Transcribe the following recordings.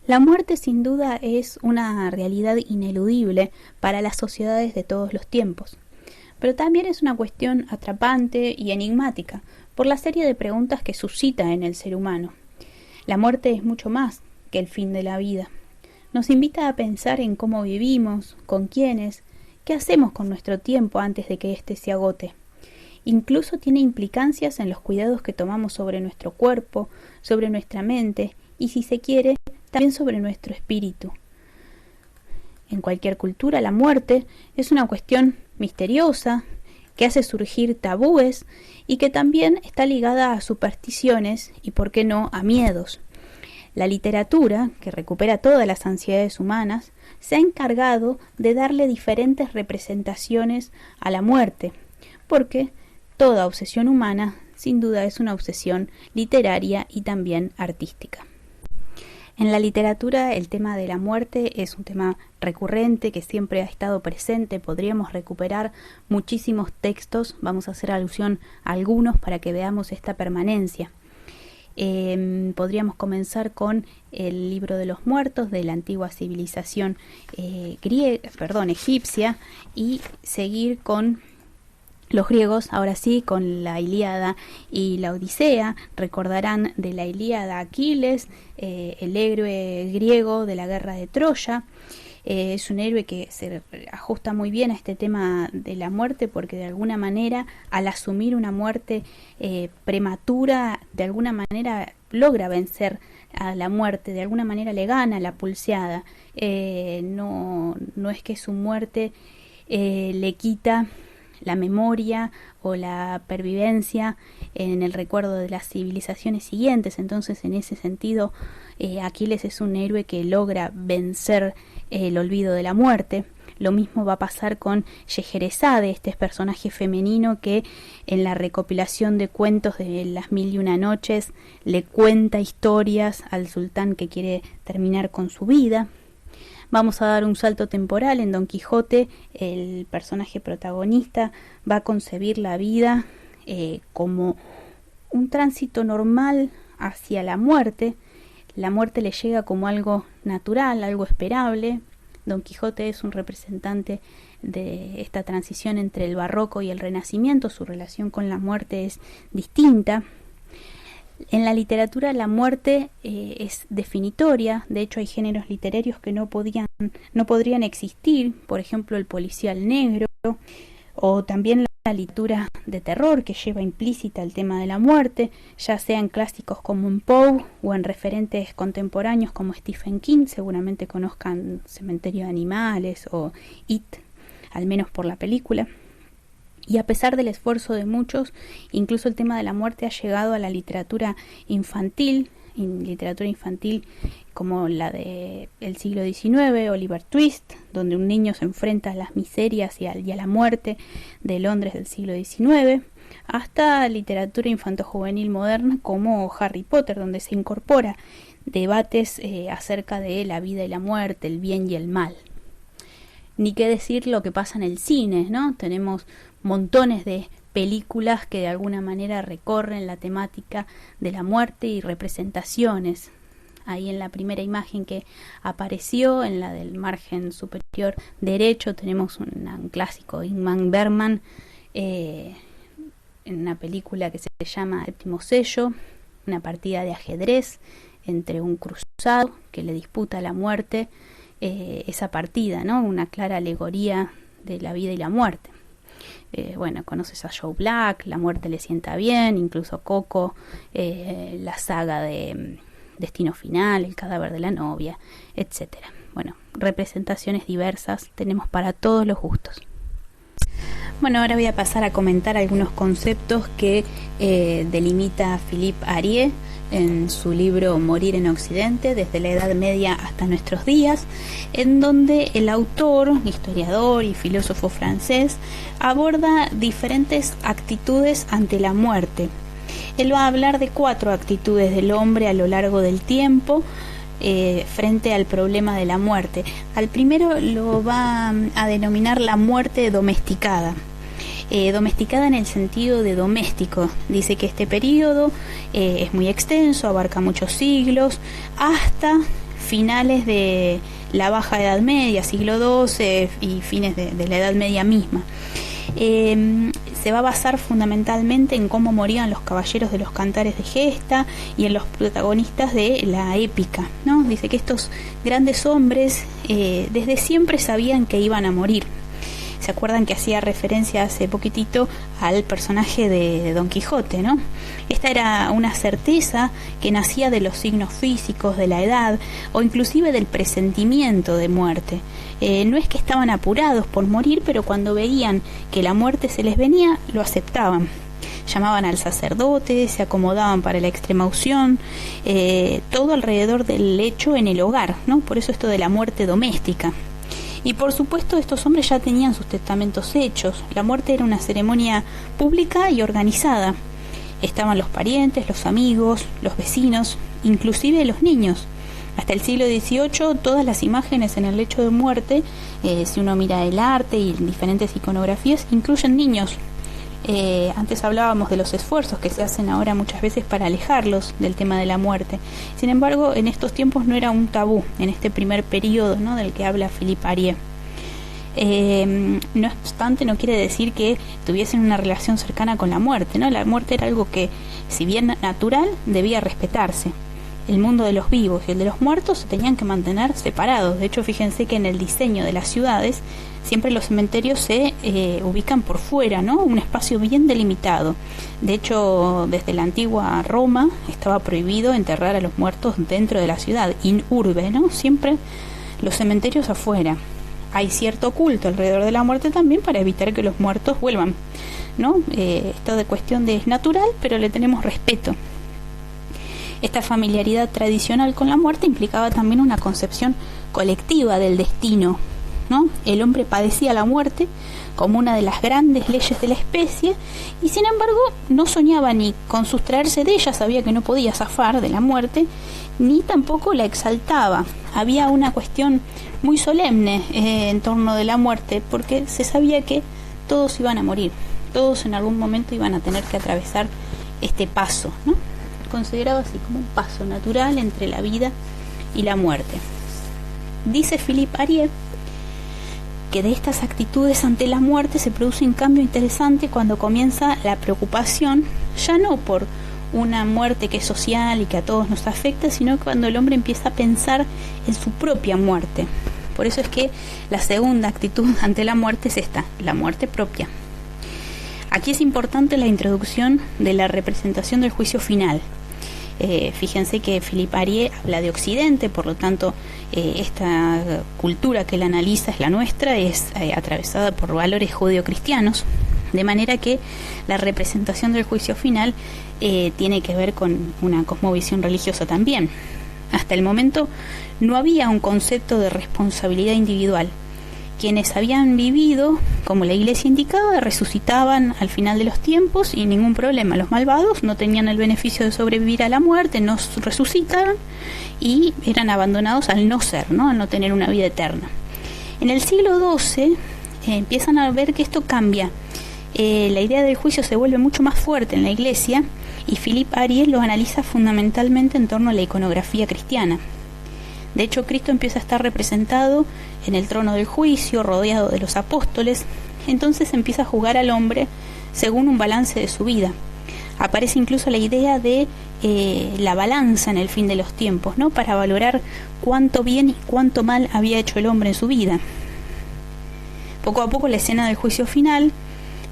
La muerte sin duda es una realidad ineludible para las sociedades de todos los tiempos, pero también es una cuestión atrapante y enigmática por la serie de preguntas que suscita en el ser humano. La muerte es mucho más que el fin de la vida. Nos invita a pensar en cómo vivimos, con quiénes, qué hacemos con nuestro tiempo antes de que éste se agote. Incluso tiene implicancias en los cuidados que tomamos sobre nuestro cuerpo, sobre nuestra mente y, si se quiere, también sobre nuestro espíritu. En cualquier cultura, la muerte es una cuestión misteriosa que hace surgir tabúes y que también está ligada a supersticiones y, por qué no, a miedos. La literatura, que recupera todas las ansiedades humanas, se ha encargado de darle diferentes representaciones a la muerte, porque toda obsesión humana, sin duda, es una obsesión literaria y también artística. En la literatura el tema de la muerte es un tema recurrente que siempre ha estado presente. Podríamos recuperar muchísimos textos, vamos a hacer alusión a algunos para que veamos esta permanencia. Podríamos comenzar con el libro de los muertos de la antigua civilización egipcia y seguir con los griegos, ahora sí, con la Ilíada y la Odisea. Recordarán de la Ilíada Aquiles, el héroe griego de la guerra de Troya. Es un héroe que se ajusta muy bien a este tema de la muerte, porque de alguna manera, al asumir una muerte prematura, de alguna manera logra vencer a la muerte, de alguna manera le gana la pulseada. No es que su muerte le quita la memoria o la pervivencia en el recuerdo de las civilizaciones siguientes. Entonces, en ese sentido, Aquiles es un héroe que logra vencer el olvido de la muerte. Lo mismo va a pasar con Scheherazade, este personaje femenino que en la recopilación de cuentos de las 1001 noches le cuenta historias al sultán que quiere terminar con su vida. Vamos a dar un salto temporal. En Don Quijote, el personaje protagonista va a concebir la vida como un tránsito normal hacia la muerte. La muerte le llega como algo natural, algo esperable. Don Quijote es un representante de esta transición entre el barroco y el renacimiento. Su relación con la muerte es distinta. En la literatura la muerte es definitoria. De hecho, hay géneros literarios que no podrían existir, por ejemplo el policial negro, o también la literatura de terror, que lleva implícita el tema de la muerte, ya sea en clásicos como en Poe o en referentes contemporáneos como Stephen King. Seguramente conozcan Cementerio de Animales o It, al menos por la película. Y a pesar del esfuerzo de muchos, incluso el tema de la muerte ha llegado a la literatura infantil como la del siglo XIX, Oliver Twist, donde un niño se enfrenta a las miserias y a la muerte de Londres del siglo XIX, hasta literatura infanto-juvenil moderna como Harry Potter, donde se incorpora debates acerca de la vida y la muerte, el bien y el mal. Ni qué decir lo que pasa en el cine, ¿no? Tenemos montones de películas que de alguna manera recorren la temática de la muerte y representaciones. Ahí en la primera imagen que apareció, en la del margen superior derecho, tenemos un clásico, Ingmar Bergman, en una película que se llama Séptimo Sello, una partida de ajedrez entre un cruzado que le disputa la muerte, esa partida, ¿no? Una clara alegoría de la vida y la muerte. Conoces a Joe Black, La muerte le sienta bien, incluso Coco, la saga de Destino Final, El cadáver de la novia, etcétera. Bueno, representaciones diversas tenemos para todos los gustos. Bueno, ahora voy a pasar a comentar algunos conceptos que delimita Philippe Arié en su libro Morir en Occidente, desde la Edad Media hasta nuestros días, en donde el autor, historiador y filósofo francés, aborda diferentes actitudes ante la muerte. Él va a hablar de 4 actitudes del hombre a lo largo del tiempo frente al problema de la muerte. Al primero lo va a denominar la muerte domesticada. Domesticada en el sentido de doméstico. Dice que este periodo es muy extenso, abarca muchos siglos, hasta finales de la Baja Edad Media, siglo XII y fines de la Edad Media misma. Se va a basar fundamentalmente en cómo morían los caballeros de los cantares de gesta y en los protagonistas de la épica, ¿no? Dice que estos grandes hombres desde siempre sabían que iban a morir. ¿Se acuerdan que hacía referencia hace poquitito al personaje de Don Quijote, ¿no? Esta era una certeza que nacía de los signos físicos, de la edad o inclusive del presentimiento de muerte. No es que estaban apurados por morir, pero cuando veían que la muerte se les venía, lo aceptaban. Llamaban al sacerdote, se acomodaban para la extremaunción, todo alrededor del lecho en el hogar, ¿no? Por eso esto de la muerte doméstica. Y por supuesto estos hombres ya tenían sus testamentos hechos. La muerte era una ceremonia pública y organizada. Estaban los parientes, los amigos, los vecinos, inclusive los niños. Hasta el siglo XVIII todas las imágenes en el lecho de muerte, si uno mira el arte y diferentes iconografías, incluyen niños. Antes hablábamos de los esfuerzos que se hacen ahora muchas veces para alejarlos del tema de la muerte. Sin embargo, en estos tiempos no era un tabú, en este primer periodo, ¿no?, del que habla Philippe Arié. No obstante, no quiere decir que tuviesen una relación cercana con la muerte, ¿no? La muerte era algo que, si bien natural, debía respetarse. El mundo de los vivos y el de los muertos se tenían que mantener separados. De hecho, fíjense que en el diseño de las ciudades siempre los cementerios se ubican por fuera, ¿no? Un espacio bien delimitado. De hecho, desde la antigua Roma estaba prohibido enterrar a los muertos dentro de la ciudad, in urbe, ¿no? Siempre los cementerios afuera. Hay cierto culto alrededor de la muerte también para evitar que los muertos vuelvan, ¿no? Esto de cuestión de es natural, pero le tenemos respeto. Esta familiaridad tradicional con la muerte implicaba también una concepción colectiva del destino, ¿no? El hombre padecía la muerte como una de las grandes leyes de la especie y sin embargo no soñaba ni con sustraerse de ella, sabía que no podía zafar de la muerte, ni tampoco la exaltaba. Había una cuestión muy solemne en torno de la muerte porque se sabía que todos iban a morir, todos en algún momento iban a tener que atravesar este paso, ¿no? Considerado así como un paso natural entre la vida y la muerte. Dice Philippe Arié que de estas actitudes ante la muerte se produce un cambio interesante cuando comienza la preocupación, ya no por una muerte que es social y que a todos nos afecta, sino cuando el hombre empieza a pensar en su propia muerte. Por eso es que la segunda actitud ante la muerte es esta, la muerte propia. Aquí es importante la introducción de la representación del juicio final. Fíjense que Philippe Arié habla de Occidente, por lo tanto esta cultura que él analiza es la nuestra, es atravesada por valores judeocristianos, de manera que la representación del juicio final tiene que ver con una cosmovisión religiosa también. Hasta el momento no había un concepto de responsabilidad individual. Quienes habían vivido, como la Iglesia indicaba, resucitaban al final de los tiempos y ningún problema. Los malvados no tenían el beneficio de sobrevivir a la muerte, no resucitaban y eran abandonados al no ser, ¿no? Al no tener una vida eterna. En el siglo XII empiezan a ver que esto cambia. La idea del juicio se vuelve mucho más fuerte en la Iglesia y Philippe Arié lo analiza fundamentalmente en torno a la iconografía cristiana. De hecho, Cristo empieza a estar representado en el trono del juicio, rodeado de los apóstoles. Entonces empieza a juzgar al hombre según un balance de su vida. Aparece incluso la idea de la balanza en el fin de los tiempos, ¿no? Para valorar cuánto bien y cuánto mal había hecho el hombre en su vida. Poco a poco la escena del juicio final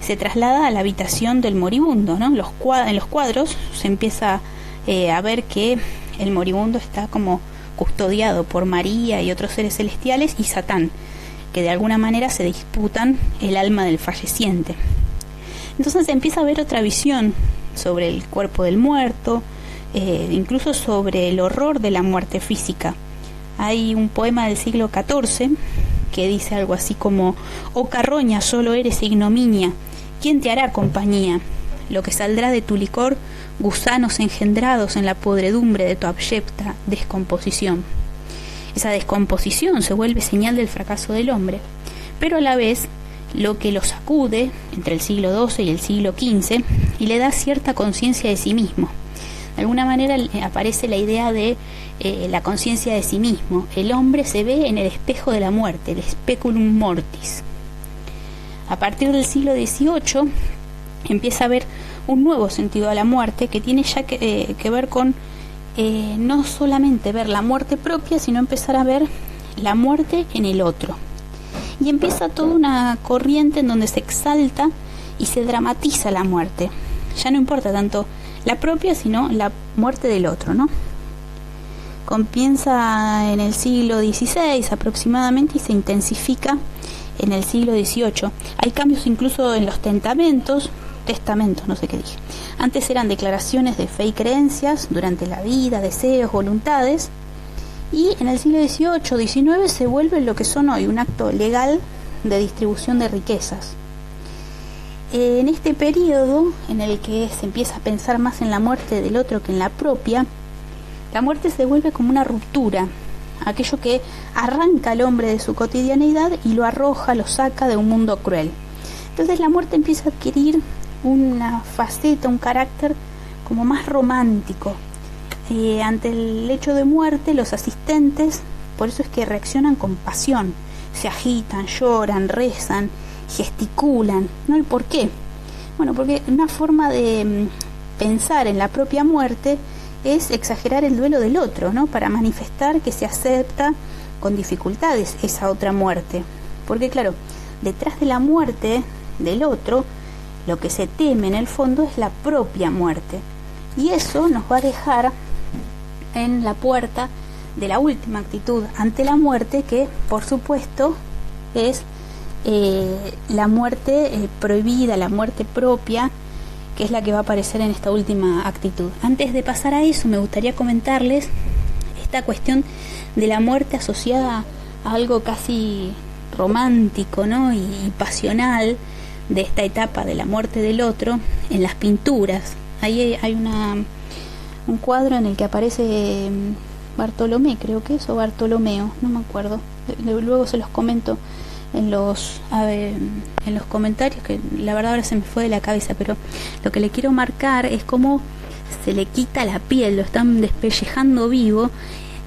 se traslada a la habitación del moribundo, ¿no? En los cuadros se empieza a ver que el moribundo está como custodiado por María y otros seres celestiales y Satán, que de alguna manera se disputan el alma del falleciente. Entonces se empieza a ver otra visión sobre el cuerpo del muerto, incluso sobre el horror de la muerte física. Hay un poema del siglo XIV que dice algo así como: «Oh carroña, solo eres ignominia, ¿quién te hará compañía? Lo que saldrá de tu licor, gusanos engendrados en la podredumbre de tu abyecta descomposición». Esa descomposición se vuelve señal del fracaso del hombre, pero a la vez lo que lo sacude entre el siglo XII y el siglo XV y le da cierta conciencia de sí mismo. de alguna manera aparece la idea de la conciencia de sí mismo. El hombre se ve en el espejo de la muerte, el speculum mortis. A partir del siglo XVIII empieza a haber un nuevo sentido a la muerte que tiene ya que ver con no solamente ver la muerte propia, sino empezar a ver la muerte en el otro. Y empieza toda una corriente en donde se exalta y se dramatiza la muerte. Ya no importa tanto la propia, sino la muerte del otro, ¿no? Comienza en el siglo XVI aproximadamente y se intensifica en el siglo XVIII. Hay cambios incluso en los testamentos, no sé qué dije. Antes eran declaraciones de fe y creencias durante la vida, deseos, voluntades, y en el siglo XVIII, XIX se vuelve lo que son hoy un acto legal de distribución de riquezas. En este periodo en el que se empieza a pensar más en la muerte del otro que en la propia, la muerte se vuelve como una ruptura, aquello que arranca al hombre de su cotidianeidad y lo arroja, lo saca de un mundo cruel. Entonces la muerte empieza a adquirir una faceta, un carácter como más romántico. Ante el hecho de muerte, los asistentes, por eso es que reaccionan con pasión, se agitan, lloran, rezan, gesticulan, ¿no? ¿Y por qué? Bueno, porque una forma de pensar en la propia muerte es exagerar el duelo del otro, ¿no? Para manifestar que se acepta con dificultades esa otra muerte. Porque claro, detrás de la muerte del otro, lo que se teme en el fondo es la propia muerte. Y eso nos va a dejar en la puerta de la última actitud ante la muerte, que por supuesto es la muerte prohibida, la muerte propia, que es la que va a aparecer en esta última actitud. Antes de pasar a eso, me gustaría comentarles esta cuestión de la muerte asociada a algo casi romántico, ¿no? y pasional de esta etapa de la muerte del otro en las pinturas. Ahí hay un cuadro en el que aparece Bartolomé, creo que es, o Bartolomeo, no me acuerdo. Luego se los comento en los comentarios, que la verdad ahora se me fue de la cabeza, pero lo que le quiero marcar es cómo se le quita la piel, lo están despellejando vivo,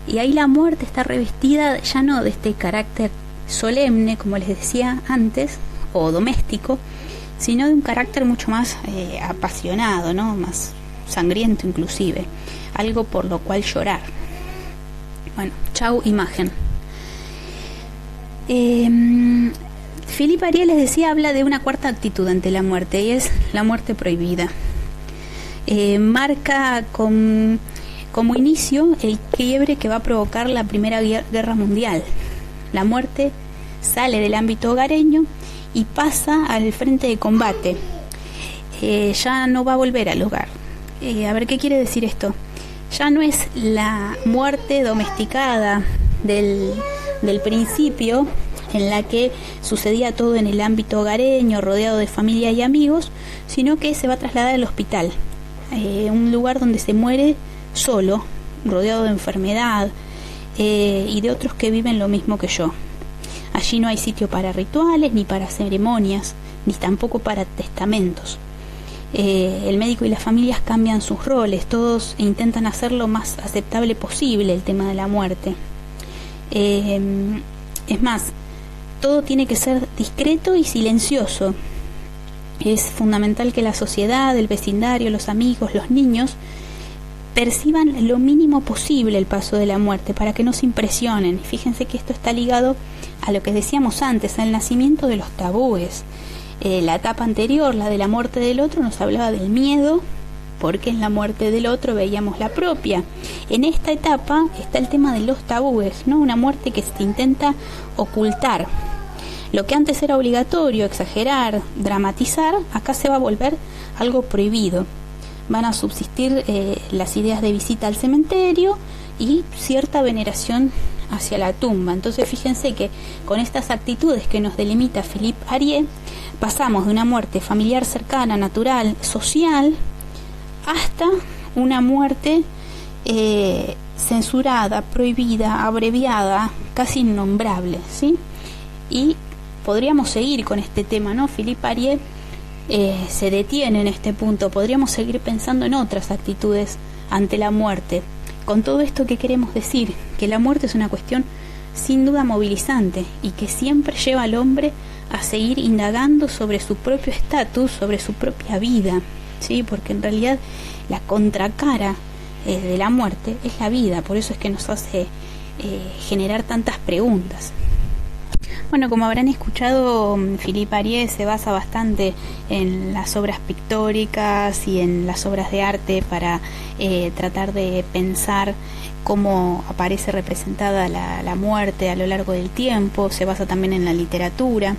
y ahí la muerte está revestida ya no de este carácter solemne, como les decía antes, o doméstico, sino de un carácter mucho más apasionado, ¿no? Más sangriento inclusive, algo por lo cual llorar. Bueno, chau imagen. Philippe Ariès, les decía, habla de una cuarta actitud ante la muerte, y es la muerte prohibida. Marca como inicio el quiebre que va a provocar la Primera Guerra Mundial. La muerte sale del ámbito hogareño y pasa al frente de combate. Ya no va a volver al hogar. A ver, ¿qué quiere decir esto? Ya no es la muerte domesticada del principio, en la que sucedía todo en el ámbito hogareño, rodeado de familia y amigos, sino que se va a trasladar al hospital, un lugar donde se muere solo, rodeado de enfermedad y de otros que viven lo mismo que yo. Allí no hay sitio para rituales, ni para ceremonias, ni tampoco para testamentos. El médico y las familias cambian sus roles, todos intentan hacer lo más aceptable posible el tema de la muerte. Es más, todo tiene que ser discreto y silencioso. Es fundamental que la sociedad, el vecindario, los amigos, los niños perciban lo mínimo posible el paso de la muerte para que no se impresionen. Fíjense que esto está ligado a lo que decíamos antes, al nacimiento de los tabúes. La etapa anterior, la de la muerte del otro, nos hablaba del miedo, porque en la muerte del otro veíamos la propia. En esta etapa está el tema de los tabúes, ¿no? Una muerte que se intenta ocultar. Lo que antes era obligatorio, exagerar, dramatizar, acá se va a volver algo prohibido. Van a subsistir las ideas de visita al cementerio y cierta veneración hacia la tumba. Entonces fíjense que con estas actitudes que nos delimita Philippe Ariès, pasamos de una muerte familiar cercana, natural, social, hasta una muerte censurada, prohibida, abreviada, casi innombrable, ¿sí? Y podríamos seguir con este tema, ¿no? Philippe Ariès se detiene en este punto. Podríamos seguir pensando en otras actitudes ante la muerte. Con todo esto, ¿qué queremos decir? Que la muerte es una cuestión sin duda movilizante y que siempre lleva al hombre a seguir indagando sobre su propio estatus, sobre su propia vida, ¿sí? Porque en realidad la contracara de la muerte es la vida, por eso es que nos hace generar tantas preguntas. Bueno, como habrán escuchado, Philippe Ariès se basa bastante en las obras pictóricas y en las obras de arte para tratar de pensar cómo aparece representada la muerte a lo largo del tiempo. Se basa también en la literatura,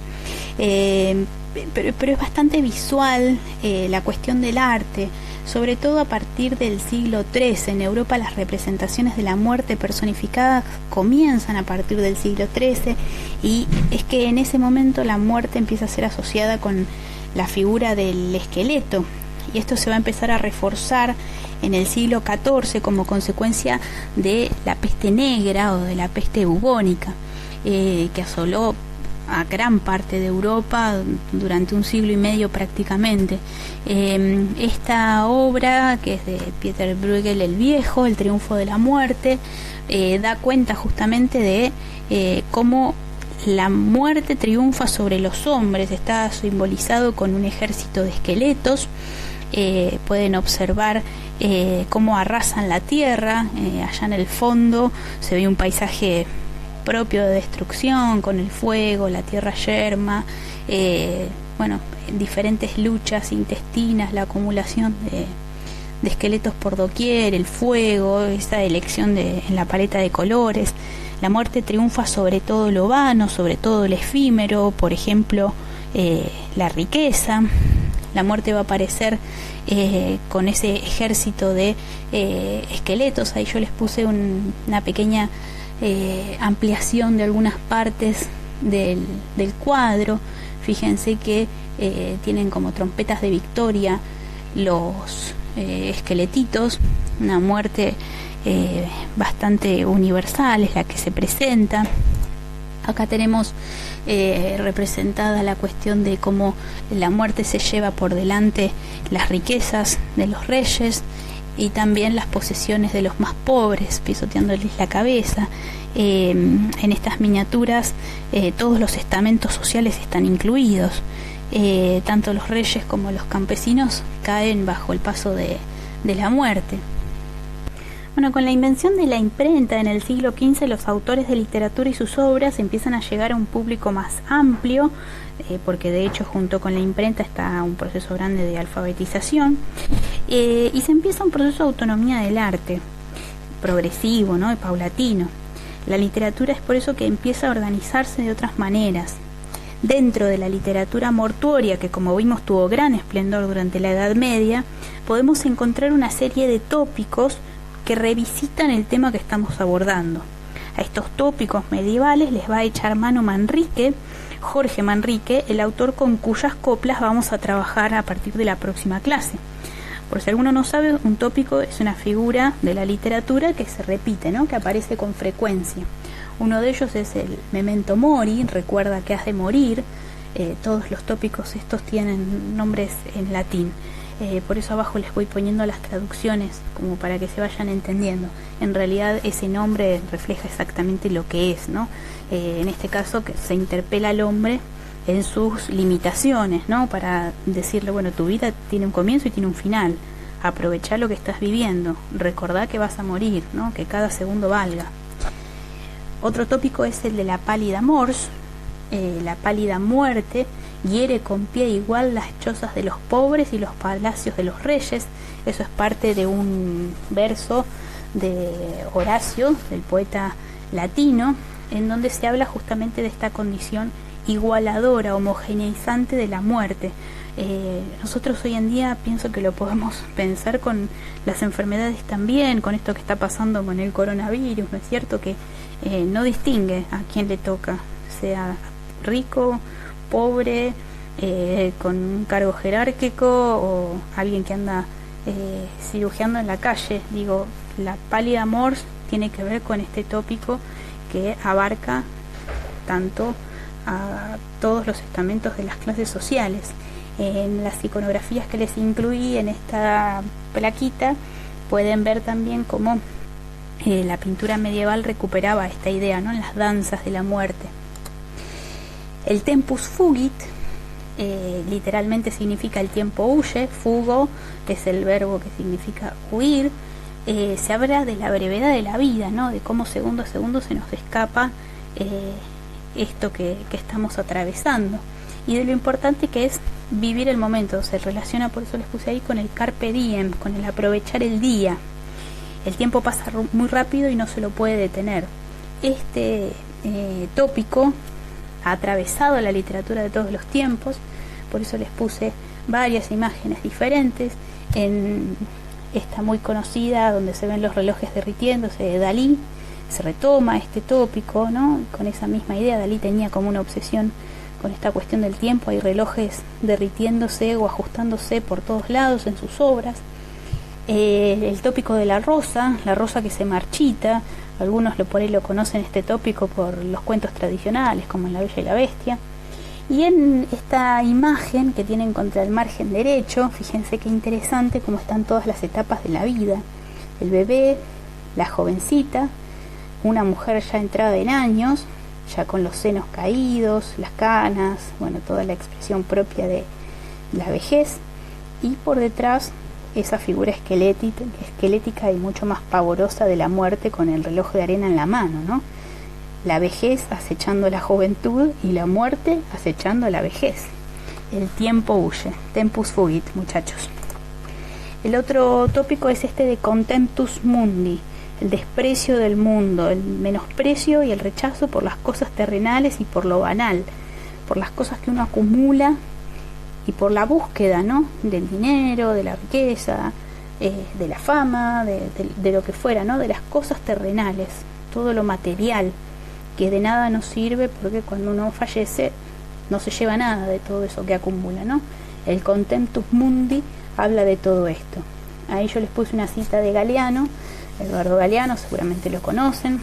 pero es bastante visual la cuestión del arte, sobre todo a partir del siglo XIII. En Europa las representaciones de la muerte personificada comienzan a partir del siglo XIII, y es que en ese momento la muerte empieza a ser asociada con la figura del esqueleto, y esto se va a empezar a reforzar en el siglo XIV como consecuencia de la peste negra o de la peste bubónica, que asoló a gran parte de Europa durante un siglo y medio prácticamente. Esta obra, que es de Pieter Bruegel el Viejo, El triunfo de la muerte, da cuenta justamente de cómo la muerte triunfa sobre los hombres. Está simbolizado con un ejército de esqueletos. Pueden observar cómo arrasan la tierra. Allá en el fondo se ve un paisaje propio de destrucción, con el fuego, la tierra yerma, diferentes luchas intestinas, la acumulación de esqueletos por doquier, el fuego, esa elección en la paleta de colores. La muerte triunfa sobre todo lo vano, sobre todo el efímero, por ejemplo, la riqueza. La muerte va a aparecer con ese ejército de esqueletos. Ahí yo les puse una pequeña ampliación de algunas partes del cuadro. Fíjense que tienen como trompetas de victoria los esqueletitos. Una muerte bastante universal es la que se presenta. Acá tenemos representada la cuestión de cómo la muerte se lleva por delante las riquezas de los reyes y también las posesiones de los más pobres, pisoteándoles la cabeza. En estas miniaturas todos los estamentos sociales están incluidos. Tanto los reyes como los campesinos caen bajo el paso de la muerte. Bueno, con la invención de la imprenta en el siglo XV, los autores de literatura y sus obras empiezan a llegar a un público más amplio, porque de hecho junto con la imprenta está un proceso grande de alfabetización, y se empieza un proceso de autonomía del arte, progresivo, ¿no?, y paulatino. La literatura es por eso que empieza a organizarse de otras maneras. Dentro de la literatura mortuoria, que como vimos tuvo gran esplendor durante la Edad Media, podemos encontrar una serie de tópicos que revisitan el tema que estamos abordando. A estos tópicos medievales les va a echar mano Jorge Manrique, el autor con cuyas coplas vamos a trabajar a partir de la próxima clase. Por si alguno no sabe, un tópico es una figura de la literatura que se repite, ¿no?, que aparece con frecuencia. Uno de ellos es el memento mori, recuerda que has de morir. Todos los tópicos estos tienen nombres en latín. Por eso abajo les voy poniendo las traducciones como para que se vayan entendiendo. En realidad ese nombre refleja exactamente lo que es, ¿no? En este caso, que se interpela al hombre en sus limitaciones, ¿no?, para decirle, bueno, tu vida tiene un comienzo y tiene un final. Aprovechá lo que estás viviendo. Recordá que vas a morir, ¿no?, que cada segundo valga. Otro tópico es el de la pálida mors, la pálida muerte. Hiere con pie igual las chozas de los pobres y los palacios de los reyes. Eso es parte de un verso de Horacio, del poeta latino, en donde se habla justamente de esta condición igualadora, homogeneizante de la muerte. Nosotros hoy en día pienso que lo podemos pensar con las enfermedades también, con esto que está pasando con el coronavirus, ¿no es cierto?, que no distingue a quién le toca, sea rico, pobre, con un cargo jerárquico o alguien que anda cirugiando en la calle. Digo, la pálida mors tiene que ver con este tópico que abarca tanto a todos los estamentos de las clases sociales. En las iconografías que les incluí en esta plaquita pueden ver también cómo la pintura medieval recuperaba esta idea, ¿no? En las danzas de la muerte. El tempus fugit literalmente significa el tiempo huye, fugo es el verbo que significa huir. Se habla de la brevedad de la vida, ¿no? De cómo segundo a segundo se nos escapa esto que estamos atravesando, y de lo importante que es vivir el momento. Se relaciona, por eso les puse ahí, con el carpe diem, con el aprovechar el día. El tiempo pasa muy rápido y no se lo puede detener. Este tópico ha atravesado la literatura de todos los tiempos, por eso les puse varias imágenes diferentes. En esta muy conocida, donde se ven los relojes derritiéndose, de Dalí, se retoma este tópico, ¿no? Con esa misma idea. Dalí tenía como una obsesión con esta cuestión del tiempo. Hay relojes derritiéndose o ajustándose por todos lados en sus obras. El tópico de la rosa que se marchita. Algunos por ahí lo conocen, este tópico, por los cuentos tradicionales, como en La Bella y la Bestia. Y en esta imagen que tienen contra el margen derecho, fíjense qué interesante cómo están todas las etapas de la vida. El bebé, la jovencita, una mujer ya entrada en años, ya con los senos caídos, las canas, bueno, toda la expresión propia de la vejez, y por detrás esa figura esquelética y mucho más pavorosa de la muerte, con el reloj de arena en la mano, ¿no? La vejez acechando la juventud y la muerte acechando la vejez. El tiempo huye, tempus fugit, muchachos. El otro tópico es este de contemptus mundi, el desprecio del mundo, el menosprecio y el rechazo por las cosas terrenales y por lo banal, por las cosas que uno acumula y por la búsqueda, ¿no? Del dinero, de la riqueza, de la fama, de lo que fuera, ¿no? De las cosas terrenales, todo lo material, que de nada nos sirve, porque cuando uno fallece no se lleva nada de todo eso que acumula, ¿no? El contemptus mundi habla de todo esto. Ahí yo les puse una cita de Galeano, Eduardo Galeano, seguramente lo conocen.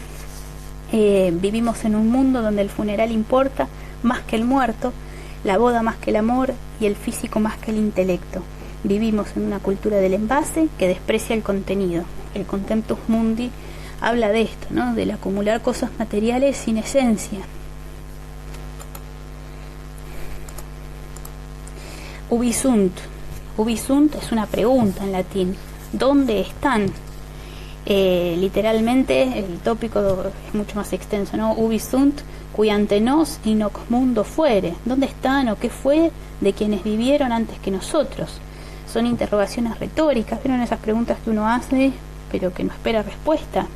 Vivimos en un mundo donde el funeral importa más que el muerto, la boda más que el amor y el físico más que el intelecto. Vivimos en una cultura del envase que desprecia el contenido. El contemptus mundi habla de esto, ¿no? Del acumular cosas materiales sin esencia. Ubi sunt. Ubi sunt es una pregunta en latín. ¿Dónde están? Literalmente el tópico es mucho más extenso, ¿no? Ubi sunt qui ante nos in hoc mundo fuere. ¿Dónde están o qué fue de quienes vivieron antes que nosotros? Son interrogaciones retóricas. ¿Vieron esas preguntas que uno hace pero que no espera respuesta?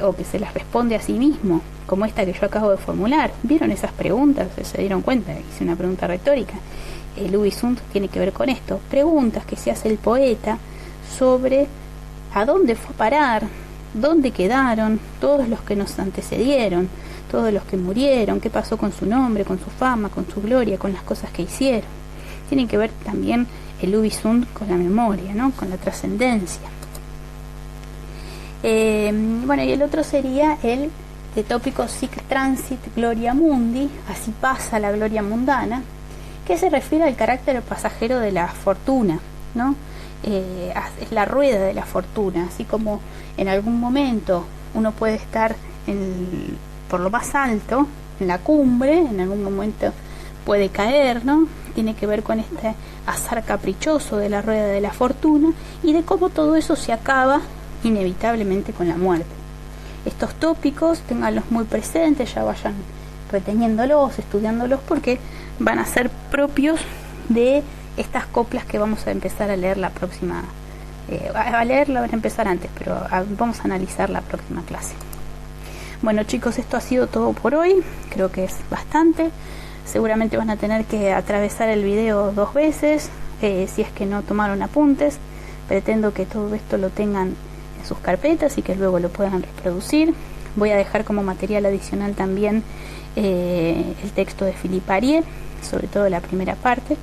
O que se las responde a sí mismo, como esta que yo acabo de formular. ¿Vieron esas preguntas? ¿Se dieron cuenta? Hice una pregunta retórica. El Ubi sunt tiene que ver con esto. Preguntas que se hace el poeta sobre a dónde fue a parar, dónde quedaron todos los que nos antecedieron, todos los que murieron, qué pasó con su nombre, con su fama, con su gloria, con las cosas que hicieron. Tiene que ver también el Ubi sunt con la memoria, ¿no? Con la trascendencia. Bueno, y el otro sería el de tópico sic transit gloria mundi, así pasa la gloria mundana, que se refiere al carácter pasajero de la fortuna, ¿no? Es la rueda de la fortuna, así como en algún momento uno puede estar por lo más alto, en la cumbre, en algún momento puede caer, ¿no? Tiene que ver con este azar caprichoso de la rueda de la fortuna y de cómo todo eso se acaba inevitablemente con la muerte. Estos tópicos ténganlos muy presentes, ya vayan reteniéndolos, estudiándolos, porque van a ser propios de estas coplas que vamos a empezar a leer la próxima. A leerla van a empezar antes, pero vamos a analizar la próxima clase. Bueno, chicos, esto ha sido todo por hoy. Creo que es bastante. Seguramente van a tener que atravesar el video 2 veces, si es que no tomaron apuntes. Pretendo que todo esto lo tengan en sus carpetas y que luego lo puedan reproducir. Voy a dejar como material adicional también el texto de Philippe Arié, sobre todo la primera parte.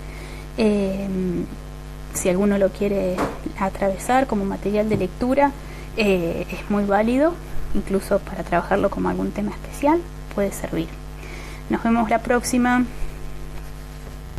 Si alguno lo quiere atravesar como material de lectura, es muy válido, incluso para trabajarlo como algún tema especial, puede servir. Nos vemos la próxima.